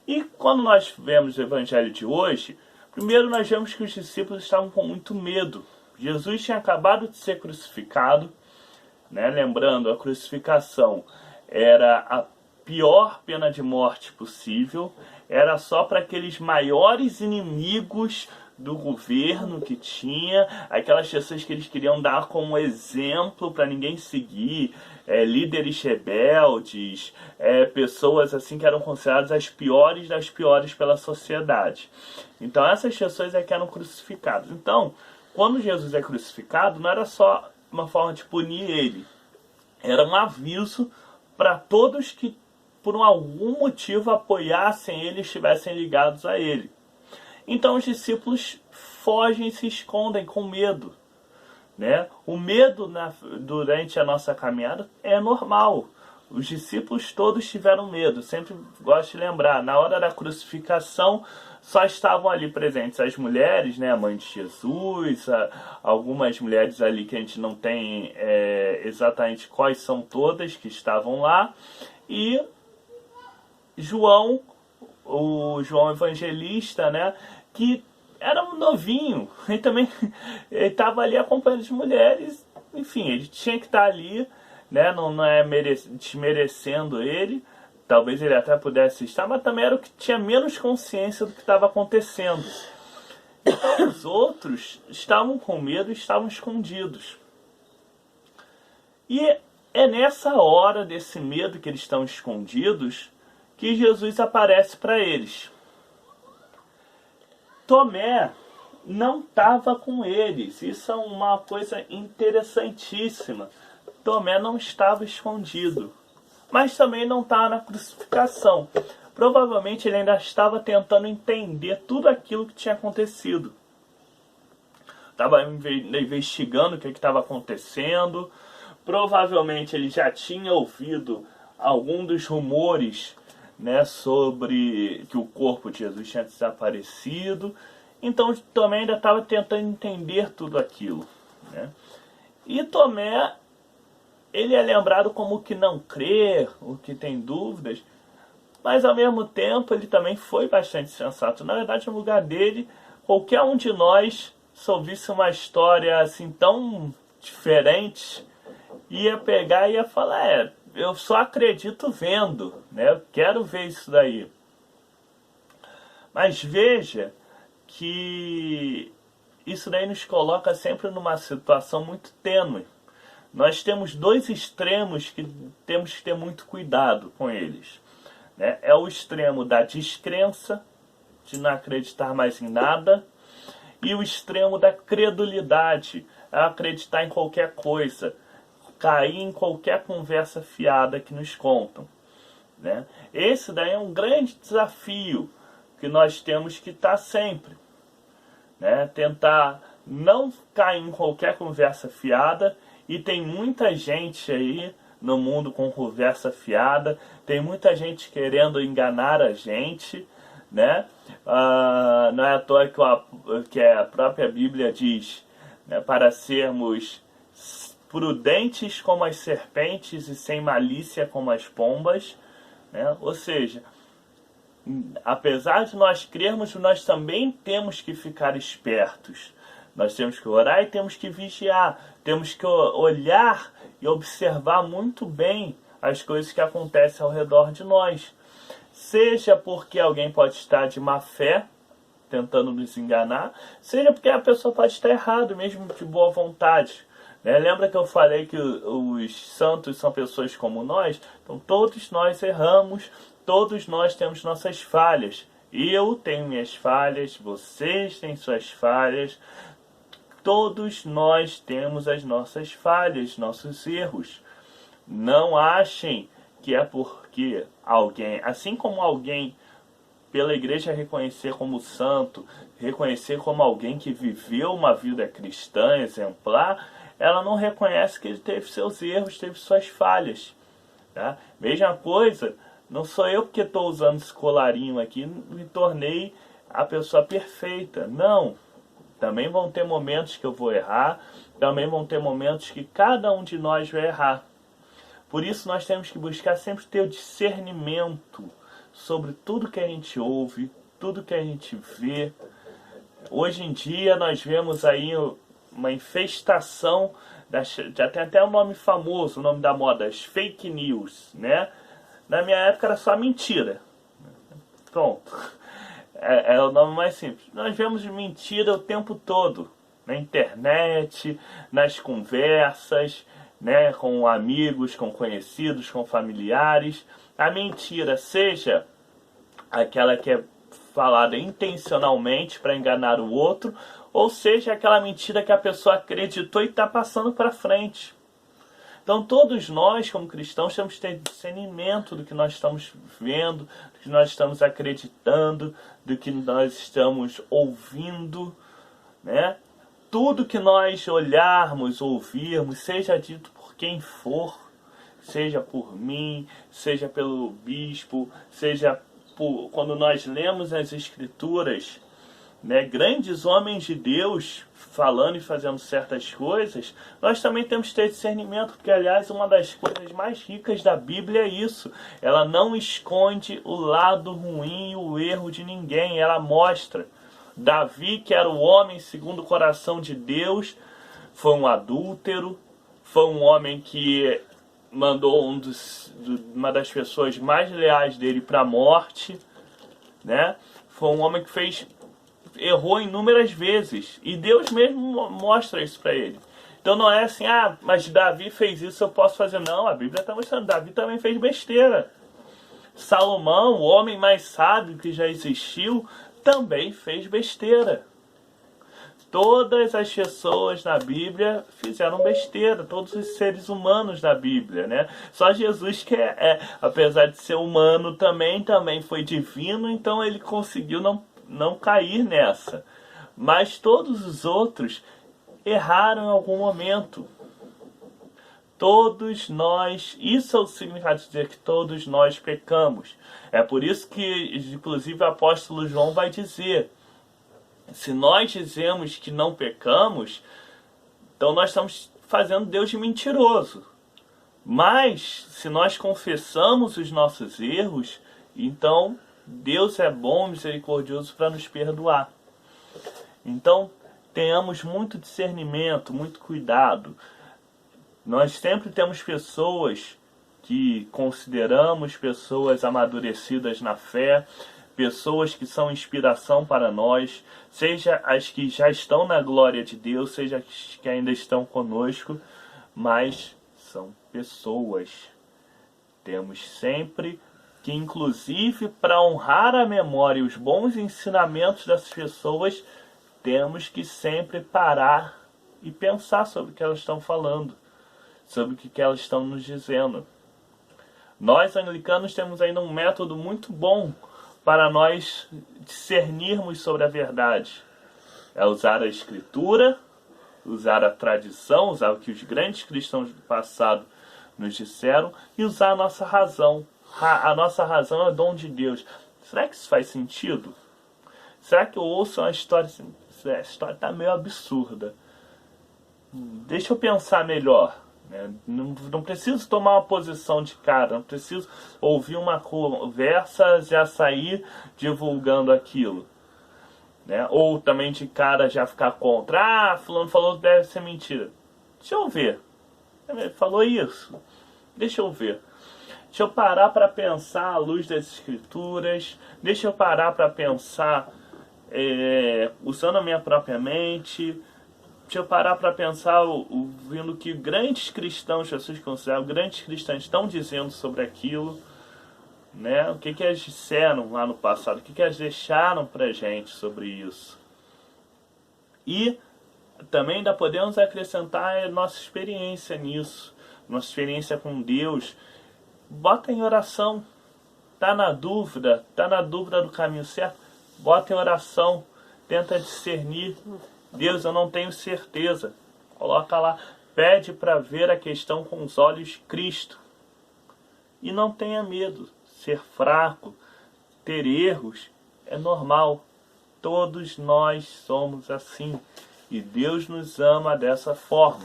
E quando nós vemos o evangelho de hoje, primeiro nós vemos que os discípulos estavam com muito medo. Jesus tinha acabado de ser crucificado, né? Lembrando, a crucificação era a pior pena de morte possível, era só para aqueles maiores inimigos do governo que tinha, aquelas pessoas que eles queriam dar como exemplo para ninguém seguir, líderes rebeldes, pessoas assim que eram consideradas as piores das piores pela sociedade. Então essas pessoas é que eram crucificadas. Então, quando Jesus é crucificado, não era só uma forma de punir ele, era um aviso para todos que por algum motivo apoiassem ele, estivessem ligados a ele. Então os discípulos fogem e se escondem com medo, né? O medo durante a nossa caminhada é normal. Os discípulos todos tiveram medo. Sempre gosto de lembrar, na hora da crucificação só estavam ali presentes as mulheres, né, a mãe de Jesus, algumas mulheres ali que a gente não tem exatamente quais são todas que estavam lá, e João, o João Evangelista, né, que era um novinho, e também ele estava ali acompanhando as mulheres, enfim, ele tinha que estar ali, né, não é desmerecendo ele, talvez ele até pudesse estar, mas também era o que tinha menos consciência do que estava acontecendo. Então os outros estavam com medo e estavam escondidos. E é nessa hora desse medo que eles estão escondidos que Jesus aparece para eles. Tomé não estava com eles. Isso é uma coisa interessantíssima. Tomé não estava escondido, mas também não estava na crucificação. Provavelmente ele ainda estava tentando entender tudo aquilo que tinha acontecido. Estava investigando o que estava acontecendo. Provavelmente ele já tinha ouvido algum dos rumores, né, sobre que o corpo de Jesus tinha desaparecido. Então Tomé ainda estava tentando entender tudo aquilo, né? E Tomé, ele é lembrado como o que não crê, o que tem dúvidas, mas ao mesmo tempo ele também foi bastante sensato. Na verdade, no lugar dele, qualquer um de nós, se ouvisse uma história assim tão diferente, ia pegar e ia falar, eu só acredito vendo, né? Eu quero ver isso daí. Mas veja que isso daí nos coloca sempre numa situação muito tênue. Nós temos dois extremos que temos que ter muito cuidado com eles, né? É o extremo da descrença, de não acreditar mais em nada, e o extremo da credulidade, acreditar em qualquer coisa, cair em qualquer conversa fiada que nos contam, né? Esse daí é um grande desafio que nós temos que estar sempre, né? Tentar não cair em qualquer conversa fiada. E tem muita gente aí no mundo com conversa fiada, tem muita gente querendo enganar a gente, né? Não é à toa que a própria Bíblia diz, né, para sermos prudentes como as serpentes e sem malícia como as pombas, né? Ou seja, apesar de nós crermos, nós também temos que ficar espertos. Nós temos que orar e temos que vigiar. Temos que olhar e observar muito bem as coisas que acontecem ao redor de nós. Seja porque alguém pode estar de má fé, tentando nos enganar, seja porque a pessoa pode estar errada, mesmo de boa vontade, né? Lembra que eu falei que os santos são pessoas como nós? Então todos nós erramos, todos nós temos nossas falhas. Eu tenho minhas falhas, vocês têm suas falhas. Todos nós temos as nossas falhas, nossos erros. Não achem que é porque alguém, assim como alguém pela igreja reconhecer como santo, reconhecer como alguém que viveu uma vida cristã exemplar, ela não reconhece que ele teve seus erros, teve suas falhas, tá? Mesma coisa, não sou eu porque estou usando esse colarinho aqui, me tornei a pessoa perfeita. Não. Também vão ter momentos que eu vou errar, também vão ter momentos que cada um de nós vai errar. Por isso nós temos que buscar sempre ter o discernimento sobre tudo que a gente ouve, tudo que a gente vê. Hoje em dia nós vemos aí uma infestação, já tem até um nome famoso, o nome da moda, as fake news, né? Na minha época era só mentira. Pronto. É o nome mais simples. Nós vemos mentira o tempo todo. Na internet, nas conversas, né, com amigos, com conhecidos, com familiares. A mentira, seja aquela que é falada intencionalmente para enganar o outro, ou seja aquela mentira que a pessoa acreditou e está passando para frente. Então todos nós, como cristãos, temos que ter discernimento do que nós estamos vendo, do que nós estamos acreditando, do que nós estamos ouvindo, né? Tudo que nós olharmos, ouvirmos, seja dito por quem for, seja por mim, seja pelo bispo, seja por, quando nós lemos as Escrituras, né, grandes homens de Deus falando e fazendo certas coisas, nós também temos que ter discernimento, porque aliás uma das coisas mais ricas da Bíblia é isso, ela não esconde o lado ruim e o erro de ninguém, ela mostra. Davi, que era o homem segundo o coração de Deus, foi um adúltero, foi um homem que mandou uma das pessoas mais leais dele para a morte, né? Foi um homem que errou inúmeras vezes, e Deus mesmo mostra isso para ele. Então não é assim, mas Davi fez isso, eu posso fazer. Não, a Bíblia está mostrando, Davi também fez besteira. Salomão, o homem mais sábio que já existiu, também fez besteira. Todas as pessoas na Bíblia fizeram besteira, todos os seres humanos na Bíblia, né? Só Jesus que apesar de ser humano também foi divino, então ele conseguiu não cair nessa. Mas todos os outros erraram em algum momento. Todos nós, isso é o significado de dizer que todos nós pecamos. É por isso que, inclusive, o apóstolo João vai dizer, se nós dizemos que não pecamos, então nós estamos fazendo Deus de mentiroso. Mas, se nós confessamos os nossos erros, então Deus é bom e misericordioso para nos perdoar. Então, tenhamos muito discernimento, muito cuidado. Nós sempre temos pessoas que consideramos pessoas amadurecidas na fé, pessoas que são inspiração para nós, seja as que já estão na glória de Deus, seja as que ainda estão conosco, mas são pessoas. Temos sempre que, inclusive, para honrar a memória e os bons ensinamentos dessas pessoas, temos que sempre parar e pensar sobre o que elas estão falando, sobre o que elas estão nos dizendo. Nós, anglicanos, temos ainda um método muito bom para nós discernirmos sobre a verdade. É usar a Escritura, usar a tradição, usar o que os grandes cristãos do passado nos disseram e usar a nossa razão. A nossa razão é dom de Deus. Será que isso faz sentido? Será que eu ouço uma história assim? Essa história está meio absurda. Deixa eu pensar melhor. Não preciso tomar uma posição de cara, não preciso ouvir uma conversa já sair divulgando aquilo, né? Ou também de cara já ficar contra, fulano falou que deve ser mentira. Deixa eu ver, ele falou isso, deixa eu ver, deixa eu parar para pensar à luz das Escrituras, deixa eu parar para pensar usando a minha própria mente. Deixa eu parar para pensar, vendo que grandes cristãos, pessoas que consideram grandes cristãos, estão dizendo sobre aquilo, né? O que eles disseram lá no passado, o que eles deixaram para a gente sobre isso. E também ainda podemos acrescentar a nossa experiência nisso, nossa experiência com Deus. Bota em oração, tá na dúvida do caminho certo, bota em oração, tenta discernir. Deus, eu não tenho certeza. Coloca lá, pede para ver a questão com os olhos de Cristo. E não tenha medo. Ser fraco, ter erros, é normal. Todos nós somos assim. E Deus nos ama dessa forma.